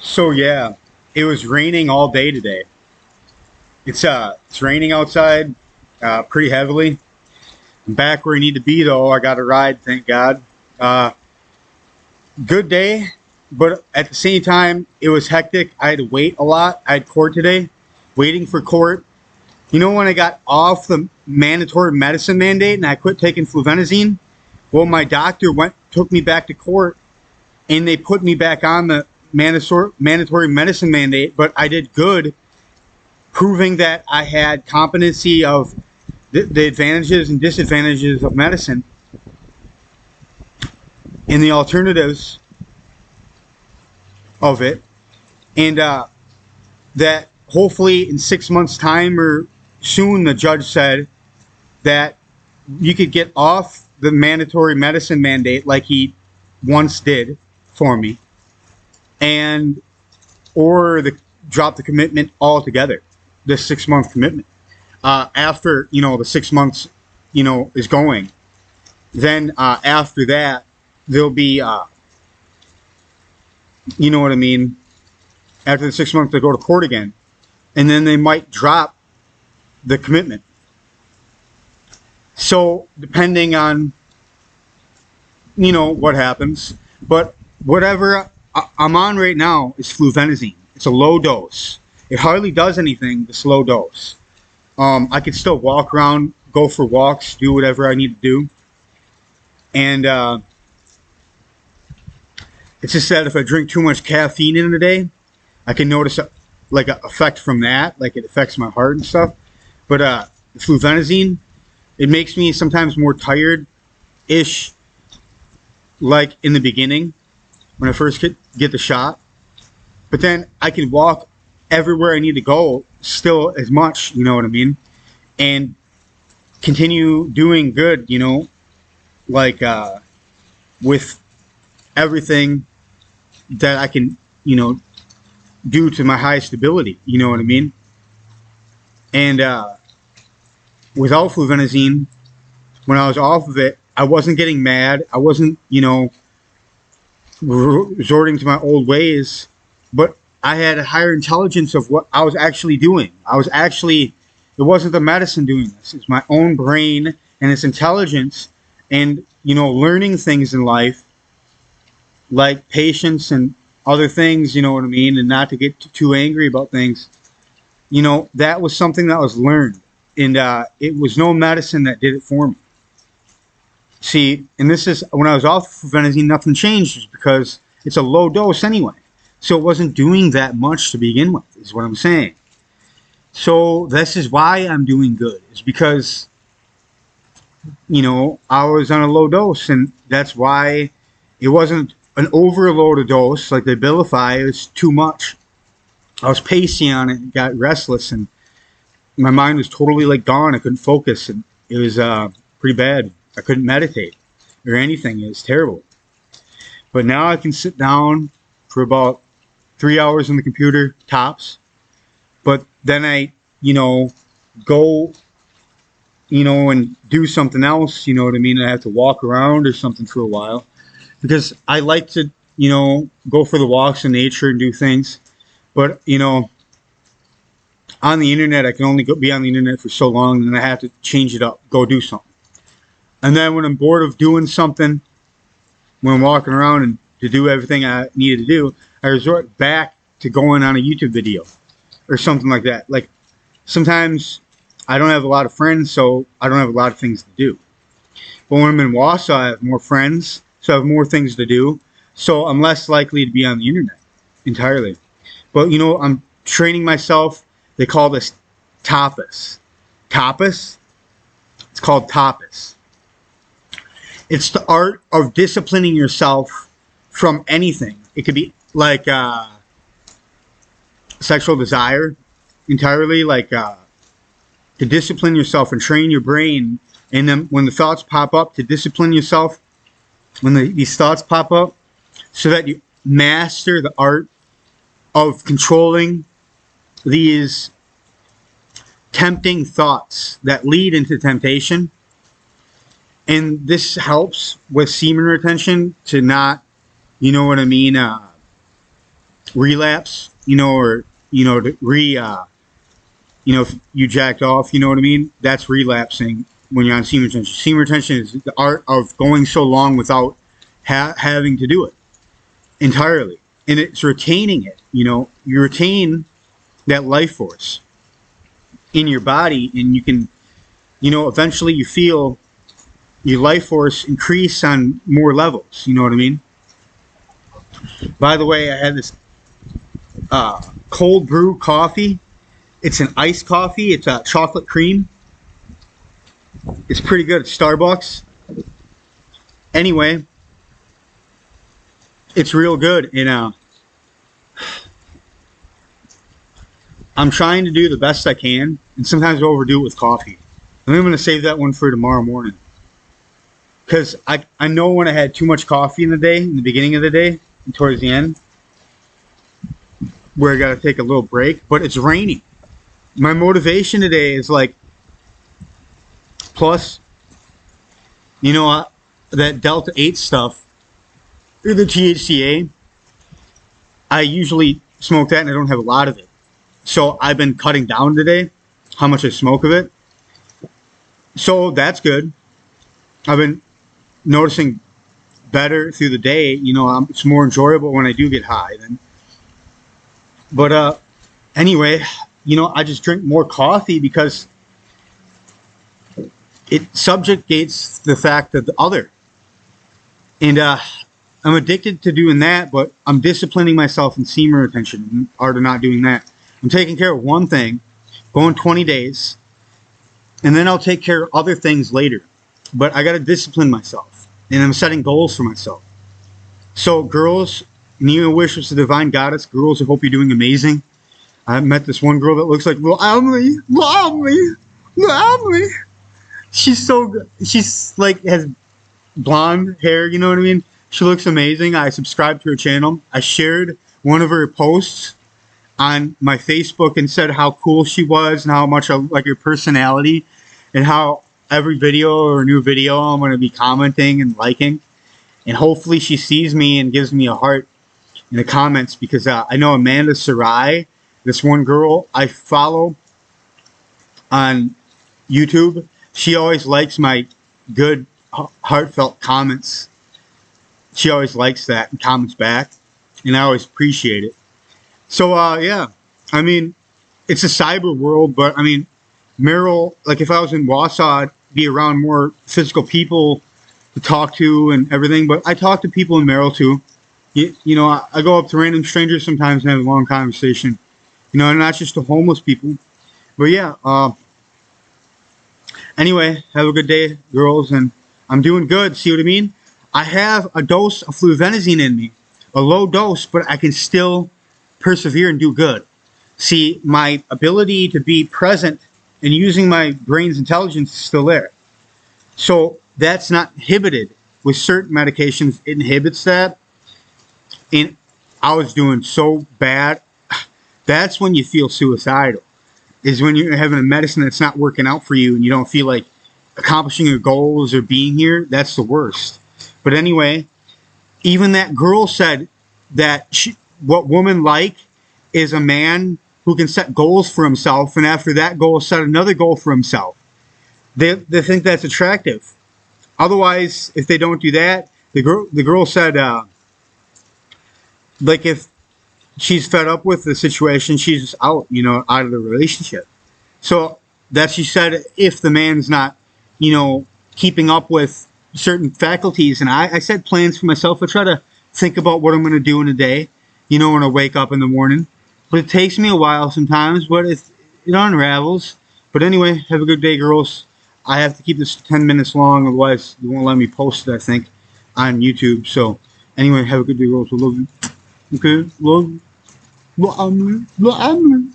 So yeah, it was raining all day today. It's raining outside, pretty heavily. I'm back where I need to be though. I got a ride, thank God. Uh, Good day, but at the same time, it was hectic. I had to wait a lot. I had court today, waiting for court. You know when I got off the mandatory medicine mandate and I quit taking fluvenazine? Well, my doctor took me back to court and they put me back on the mandatory medicine mandate, but I did good proving that I had competency of the advantages and disadvantages of medicine and the alternatives of it, and that hopefully in 6 months' time or soon, the judge said that you could get off the mandatory medicine mandate like he once did for me, and or drop the commitment altogether, the 6 month commitment. After the 6 months, is going, then after that there'll be, you know what I mean. After the 6 months, they go to court again, and then they might drop the commitment. So depending on what happens, but whatever I'm on right now is fluvenazine. It's a low dose. It hardly does anything. This low dose. I could still walk around, go for walks, do whatever I need to do. And it's just that if I drink too much caffeine in a day, I can notice like an effect from that, like it affects my heart and stuff. But fluvenazine, it makes me sometimes more tired-ish, like in the beginning when I first get the shot. But then I can walk everywhere I need to go still as much, you know what I mean, and continue doing good, like with everything that I can, do to my highest ability, you know what I mean. And without fluvenazine, when I was off of it, I wasn't getting mad. I wasn't, resorting to my old ways, but I had a higher intelligence of what I was actually doing. It wasn't the medicine doing this. It's my own brain and its intelligence and, learning things in life like patience and other things, you know what I mean, and not to get too angry about things. That was something that was learned, and it was no medicine that did it for me. See, and this is when I was off fluvenazine, nothing changed because it's a low dose anyway. So it wasn't doing that much to begin with, is what I'm saying. So this is why I'm doing good, is because, I was on a low dose, and that's why it wasn't an overloaded dose like the Abilify. It was too much. I was pacey on it, got restless, and my mind was totally like gone. I couldn't focus, and it was pretty bad. I couldn't meditate or anything. It was terrible. But now I can sit down for about 3 hours on the computer, tops. But then I, go, and do something else, you know what I mean? I have to walk around or something for a while. Because I like to, go for the walks in nature and do things. But, on the internet, I can only be on the internet for so long, and then I have to change it up, go do something. And then when I'm bored of doing something, when I'm walking around and to do everything I needed to do, I resort back to going on a YouTube video or something like that. Like sometimes I don't have a lot of friends, so I don't have a lot of things to do. But when I'm in Wausau, I have more friends, so I have more things to do. So I'm less likely to be on the internet entirely. But, I'm training myself. They call this tapas. Tapas? It's called tapas. It's the art of disciplining yourself from anything. It could be like sexual desire entirely, like to discipline yourself and train your brain. And then when the thoughts pop up, to discipline yourself when these thoughts pop up, so that you master the art of controlling these tempting thoughts that lead into temptation. And this helps with semen retention to not, you know what I mean, relapse, or to if you jacked off, you know what I mean? That's relapsing when you're on semen retention. Semen retention is the art of going so long without having to do it entirely. And it's retaining it, you retain that life force in your body, and you can, eventually you feel your life force increase on more levels, you know what I mean? By the way, I had this cold brew coffee. It's an iced coffee. It's a chocolate cream. It's pretty good at Starbucks. Anyway, it's real good. And I'm trying to do the best I can. And sometimes I overdo it with coffee. And I'm going to save that one for tomorrow morning. Because I know when I had too much coffee in the day, in the beginning of the day, and towards the end, where I got to take a little break. But it's raining. My motivation today is like, plus, that Delta 8 stuff, or the THCA, I usually smoke that and I don't have a lot of it. So I've been cutting down today how much I smoke of it. So that's good. I've been noticing better through the day. It's more enjoyable when I do get high. But anyway, I just drink more coffee because it subjugates the fact of the other. And I'm addicted to doing that, but I'm disciplining myself in semen retention in order to not doing that. I'm taking care of one thing, going 20 days, and then I'll take care of other things later. But I got to discipline myself, and I'm setting goals for myself. So girls, Nina Wish was the divine goddess. Girls, I hope you're doing amazing. I met this one girl that looks like little Emily. Little Emily. She's so good. She's like has blonde hair, you know what I mean? She looks amazing. I subscribed to her channel. I shared one of her posts on my Facebook and said how cool she was and how much I like her personality, and how every video or new video I'm going to be commenting and liking. And hopefully she sees me and gives me a heart in the comments, because I know Amanda Sarai, this one girl I follow on YouTube, she always likes my good, heartfelt comments. She always likes that and comments back, and I always appreciate it. So, yeah, I mean, it's a cyber world, but I mean, Merrill, like if I was in Wausau, I'd be around more physical people to talk to and everything, but I talk to people in Merrill too. I go up to random strangers sometimes and have a long conversation, and not just to homeless people. But yeah, anyway, have a good day, girls, and I'm doing good. See what I mean? I have a dose of fluvenazine in me, a low dose, but I can still persevere and do good. See, my ability to be present and using my brain's intelligence is still there. So that's not inhibited. With certain medications, it inhibits that. And I was doing so bad. That's when you feel suicidal, is when you're having a medicine that's not working out for you and you don't feel like accomplishing your goals or being here. That's the worst. But anyway, even that girl said that what women like is a man who can set goals for himself, and after that goal, set another goal for himself. They think that's attractive. Otherwise, if they don't do that, the girl said, like if she's fed up with the situation, she's out, out of the relationship. So that she said, if the man's not, keeping up with certain faculties, and I set plans for myself. I try to think about what I'm going to do in a day, when I wake up in the morning. But it takes me a while sometimes, but it unravels. But anyway, have a good day, girls. I have to keep this 10 minutes long, otherwise they won't let me post it, I think, on YouTube. So anyway, have a good day, girls. I love you. Okay, love you. Love you.